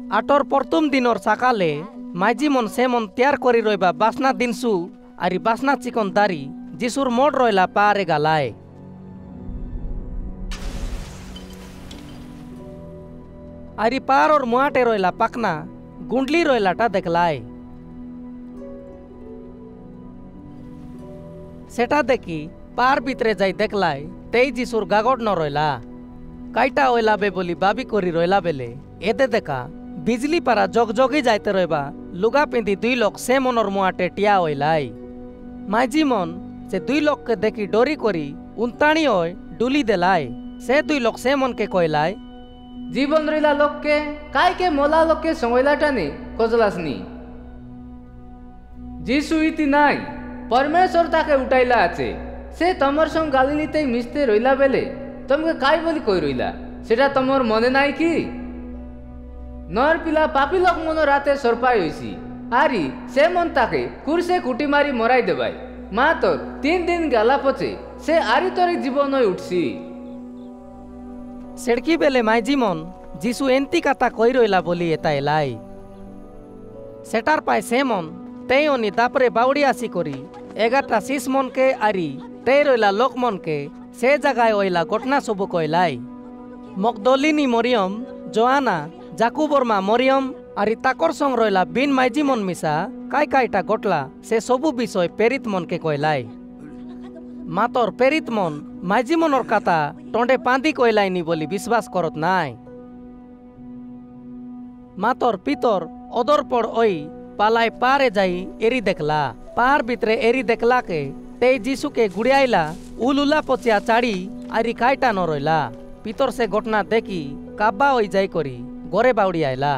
Utter प्रथम दिनर सकाले माइजीमन semen तैयार करी रहिबा बासना दिनसु आरी बासना चिकन दारी जिसुर मोड रहिला पारे गालाय। आरी पार और मुआटे रहिला पाकना गुंडली रहिलाटा देखलाय। सेटा देखी पार भितरे जाई देखलाय तेई जिसुर गागड़ न रहिला। काइटा ओइलाबे बोली बाबी करी रहिला बेले एदे देखा बिजली पारा जगजगी जाइते रहिबा लुगा पिंधी दुई लोक से मनर मुआटे टिया ओइलाई। माइजीमन से दुई लोक के देखी डोरी करी उन्ताणी ओय डुली देलाय। से दुई लोक से मन के कइलाय जीवन रहिला लोक के काय के मोला लोक के संगइलाटानी कोजलासनी जिसु इति नाई परमेश्वर ताके उठाइला आछे। से तमर संग गालिलीते मिशते रहिला बेले तमके काय बोली कइ रहिला सेटा तमर मने नाई कि नर पिला पापी लोक मनो राते सरपाई हইছি आरी से मन ताके कुरसे कुटी मारी मराई देबाय। मातर 3 दिन गाला पचे से आरी तरी जीवन हई उठसी। सेड़की बेले माइजीमन जिसु एंती काता कइ रहिला बोली एता एलाई। सेटार पाय सेमन तेई ओनी दापरे बाउडी आसी करी 11टा शिष मन के आरी तेई रहिला लोक मन के से जगाय ओइला घटना सबु कइलाई। मगदलिनी मरियम जोआना जाकुबर मा मरियम आरी ताकर संग रहिला बिन माइजीमन मिसा काय कायटा गटला से सबु विषय पेरित मन के कइलाई। मातर पेरित मन माइजीमनर काता टंडे पांदी कइलाइनी बोली विश्वास करत नाय। मातर पितर अदर पड़ ओई पालाय पारे जाई एरी देखला। पार भितरे एरी देखला के ते जीसु के गुड़ियाइला उलुला पचिया चाड़ी आरी कायटा न रहिला। पितर से घटना देखी काब्बा होई जाई करी घरे बाउडी आइला।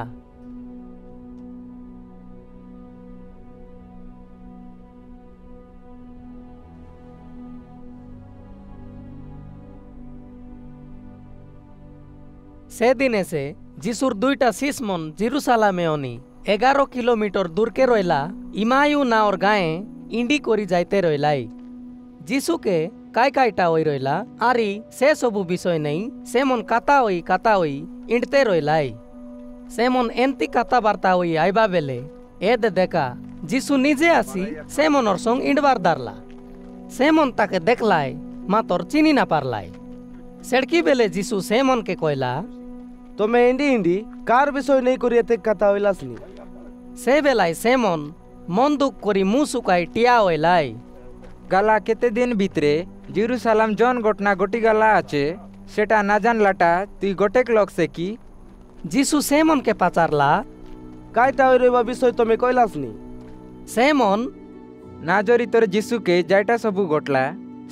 से दिने से जिसुर 2टा शिष मन जेरुसालेमे ओनी 11 किलोमीटर दूर के रहिला इमायु नावर गाए इंडी कोरी जाइते रहिलाई। जिसु के काय कायटा होई रहिला आरी से सबु विषय नहीं से मन काता होई इंडते रहिलाई। से मन एंती काता बार्ता होई आइबा बेले एदे देखा जिसु निजे आसी से मनर संग इंडबार दारला। से मन ताके देखलाय मातर चिनी ना पारलाय। सेड़की बेले जिसु से मन के कइला तमे इंडी कार विषय नहीं करी एते काता होइलासनी। से बेलाय से मन दुख करी मुँह सुकाई टिया होइलाई। गाला केते दिन भितरे जेरुसालेम जन घटना घटी गाला आछे सेटा ना जानलाटा तुई गोटेक लोक से की। जिसु से मन के पाचारला कायटा होइबा विषय तमे कइलासनी। से मन नाजरितर जिसु के जायटा सबु घटला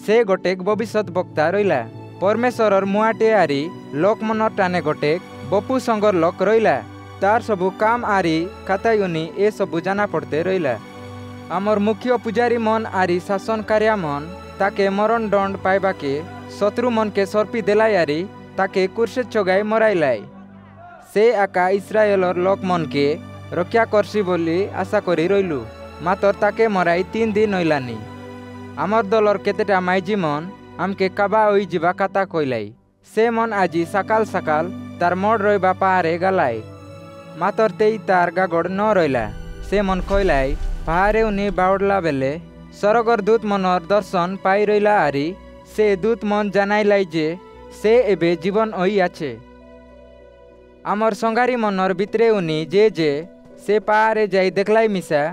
से गोटेक भविष्यत बक्ता रहिला। परमेश्वरर मुआटे आरी लोक मनर टाने गोटेक बपु संगर लोक रहिला। तार सबु काम आरी कातायुनी ए सबु जाना पड़ते रहिला। आमर मुख्य पुजारी मन आरी शासनकार्या मन ताके मरण दंड पाइबाके शत्रु मन के सर्पी देलाई आरी ताके कुर्से चगाई मराइलाई। से आका इस्राएलर लोक मन के रक्षा करसी बोली आशा करी रहिलु मातर ताके मराई 3 दिन हइलानी। आमर दलर केतेटा माइजी मन आमके काबा होई जिबा काता कइलाई। से मन आजी सकाल सकाल तार मोड़ रहिबा पाहारे गालाई मातर तेई तार गागड़ न रहिला। से मन कइलाई पाहारे उनी बाउडला बेले सरगर दूत मनर दर्शन पाई रहिला आरी से दूत मन जानाइलाई जे से एबे जीवन होई आछे। आमर संगारी मनर भितरे उनी जे से पाहारे जाई देखलाई मिसा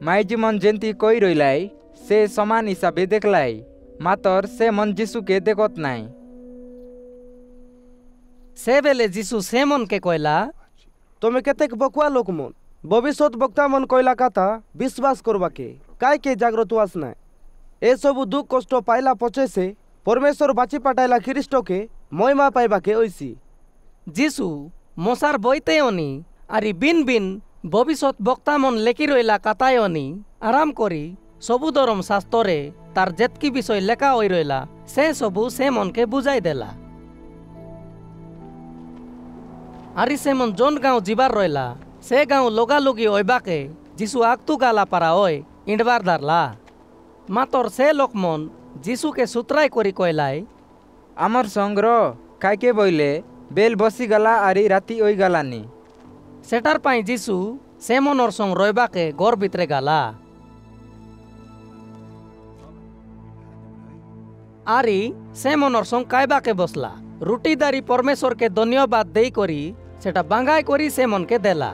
माइजी मन जेंती कई रहिलाई से समान हिसाबे देखलाई मातर से मन जिसु के देखत नाई। से बेले जिसु से मन के कइला तमे केतेक बकुआ लोक मन भविष्यत बक्ता मन कइला काता विश्वास करबाके काय के जागृत वासना ए सबु दुख कष्ट पाइला पछे से परमेश्वर बाची पाटाइला ख्रीष्ट के महिमा पाइबाके ओइसी। जिसु मसार बइते ओनी आरी बिन भविष्यत बक्ता मन लेखि रहिला काताय ओनी आराम करी सबु धर्म शास्त्रे तार जेतकी विषय लेखा होई रहिला से सबु से मन के बुझाई देला। आरी से मन जोन गाँव जीवार रहिला से गाँव लोगा लोगी ओइबाके जिसु आगतु गाला पारा ओय इंडबार दारला। मातर से लोक मन जिसु के सुतराय करी कइलाई आमर संग र कायके बइले बेल बसी गला आरी राती ओई गलानी। সেটার পাই যিশু সে মনর সঙ্গ রইবাকে গড় ভিতরে গালা আরি সে মনর সঙ্গ কাইবাকে বসলা রুটিদারি পরমেশ্বরকে ধন্যবাদ দেই করি সেটা বাঙ্গাই করি সে মনকে দেলা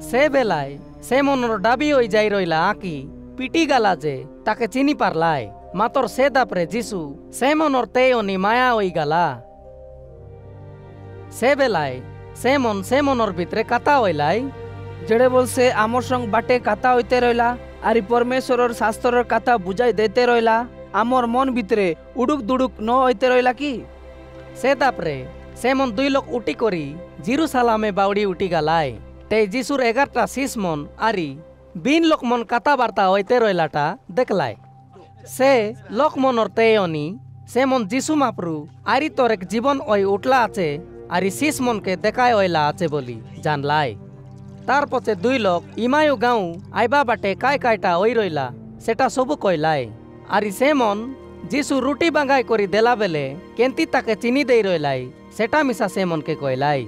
সে বেলায় সে মনর ডাবি হই যাই রইলা আঁকি পিটি গালা যে তাকে চিনি পারলাই মাতর সে দাপরে যিশু সে মনর তে অনি মায়া হই গালা সে বেলায় সে মনর ভিতরে কাতা হইলাই যেড়ে বলছে আমার সঙ্গ বাটে কাতা হইতে রইলা আর পরমেশ্বরের শাস্ত্রের কথা বুঝাই দিতে রইলা আমার মন ভিতরে উডুক দুডুক ন হইতে রইলা কি সে দাপরে সে মন 2 লোক উটি করি জিরুসালামে বাউড়ি উঠি গালাই তে যিশুর 11টা শিষ মন আরি 20 লোক মন কথাবার্তা হইতে রইলাটা দেখলাই সে লোক মনর তে অনি সে মন যিশু মাপরু আরি তোর এক জীবন ওই উঠলা আছে আরি শিষ মনকে দেখায় হইলা আছে বলি জানলাই তার পথে 2 লোক ইমায়ু গাঁও আইবা বাটে কাইটা ওই রইলা সেটা সবু কইলাই আরি সে মন যিশু রুটি বাঙ্গাই করি দেলা বেলে কেন্তি তাকে চিনি দেই রইলাই সেটা মিশা সে মনকে কইলাই